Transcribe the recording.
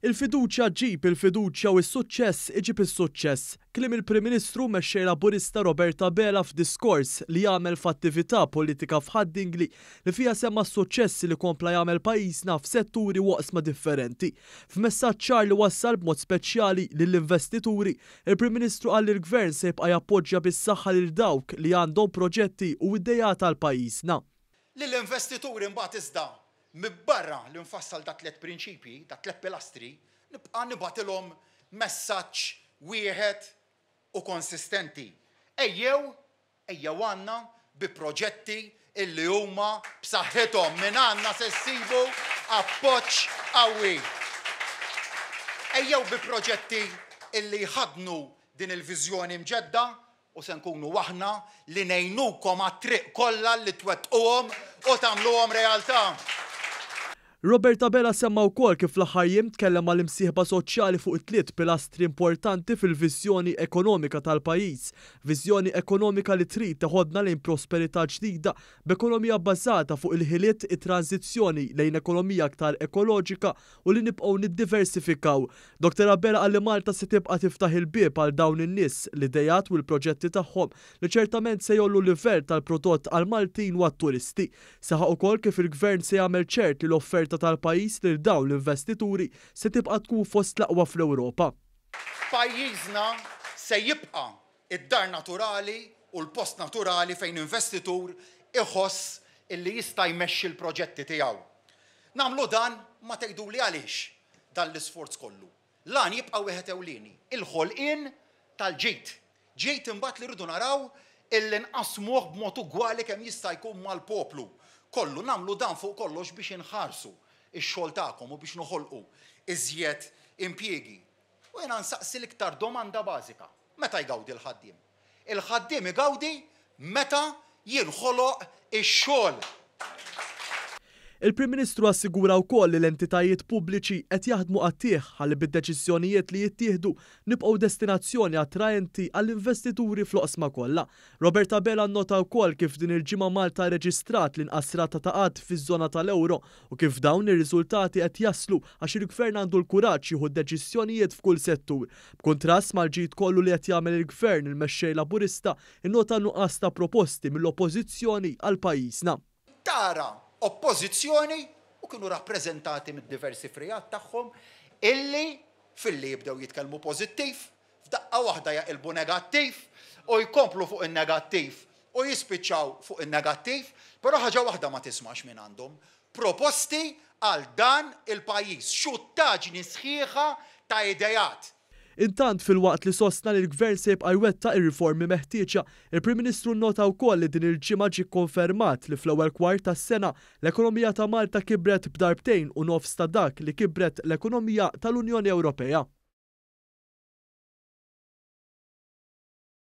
Il-fiduċja ġib il-fiduċja u s-suċċess iġib is-suċċess. Kliem il-Prim Ministru mexxej Laburista Robert Abela f'diskors li jagħmel f'attività politika f'Haddingli li fiha semma s-suċċessi li kompla jagħmel pajjiżna f'setturi waqsma differenti. F'messaġġ ċar li wassal b'mod speċjali lill-investituri, il-Prim Ministru qal li l-Gvern se jibqa' jappoġġja bis-saħħa lil dawk li għandhom proġetti u idejat għal pajjiżna. Lill-investituri mbagħad iżda mibbarra li nfassal da' 3 prinċipji, da' 3 pilastri, nibqa' nibatilhom messaġġ wieħed u konsistenti. Ejjew għandna bi proġetti illi huma b'saħħithom minn għandna se ssibu appoġġ qawwi. Ejjew bi proġetti illi jħadnu din il-viżjoni mġedda u se nkunu aħna li ngħinukom għat-triq kollha li twettquhom u tagħmluhom realtà. Robert Abela semma wkoll kif l-aħħar jiem tkellem mal-imsieħba soċjali fuq it-3 pilastri importanti fil-viżjoni ekonomika tal-pajjiż. Viżjoni ekonomika li trid teħodna lejn prosperità ġdida b'ekonomija bbażata fuq il-ħiliet it-tranzizzjoni lejn ekonomija aktar ekoloġika u li nibqgħu niddiversifikaw. Dr. Abela qal li Malta se tibqa' tiftaħ il-bieb għal dawn in-nies l-idejat u l-proġetti tagħhom li ċertament se jollu livell tal-prodott għal Maltin u għat-turisti. Saħaq ukoll kif il-Gvern se jagħmel ċert li l-offerta tal-pajjiż lil dawn l-investituri se tibqa' tkun fost l-aqwa fl-Ewropa. Pajjiżna se jibqa' id-dar naturali u l-post naturali fejn investitur iħoss illi jista' jmexxi l-proġetti tiegħu. Nagħmlu dan ma tgħiduli għaliex dan l-isforz kollu. Lan jibqa' wieħed ewlieni, il-ħolqien tal-ġid. Ġid imbagħad li rridu naraw illi nqasmuh b'mod ugwali kemm jista' jkun mal-poplu. Kollu nagħmlu dan fuq kollox biex inħarsu ix-xogħol tagħkom u biex noħolqu iżjed impjiegi. U jiena nsaqsi l-iktar domanda bażika. Meta jgawdi l-ħaddiem? Il-ħaddiem igawdi meta jinħoloq ix-xogħol. Il-Prim Ministru assigura wkoll li l-entitajiet pubbliċi qed jaħdmu qattih ħalli bid-deċiżjonijiet li jittieħdu nibqgħu destinazzjoni attraenti għall-investituri fl-oqsma kollha. Robert Abela nnota wkoll kif din il-ġimgħa Malta reġistrat l-inqas rata ta' qatt fiż-żona tal-ewro u kif dawn ir-riżultati qed jaslu għax il-Gvern għandu l-kuraġġ jieħu deċiżjonijiet f'kull settur. B'kuntrast mal-ġid kollu li qed jagħmel il-Gvern il-mexxej Laburista innota nuqqas ta' proposti mill-oppożizzjoni għal pajjiżna. Tara oppożizzjoni u kienu rappreżentati mid-diversi frijat tagħhom illi filli jibdew jitkellmu pożittiv, f'daqqa waħda jaqilbu negattiv u jkomplu fuq in-negattiv u jispiċċaw fuq in-negattiv, però ħaġa waħda ma tismax minn għandhom. Proposti għal dan il-pajjiż, xuttaġni sħiħa ta' idejat. Intant fil-waqt li sostna li l-Gvern se jibqa' jwettaq ir-riformi meħtieġa, il-Prim Ministru nnota wkoll li din il-ġimgħa ġie kkonfermat li fl-ewwel kwart tas-sena l-ekonomija ta' Malta kibret b'2.5 ta' dak li kibret l-ekonomija tal-Unjoni Ewropea.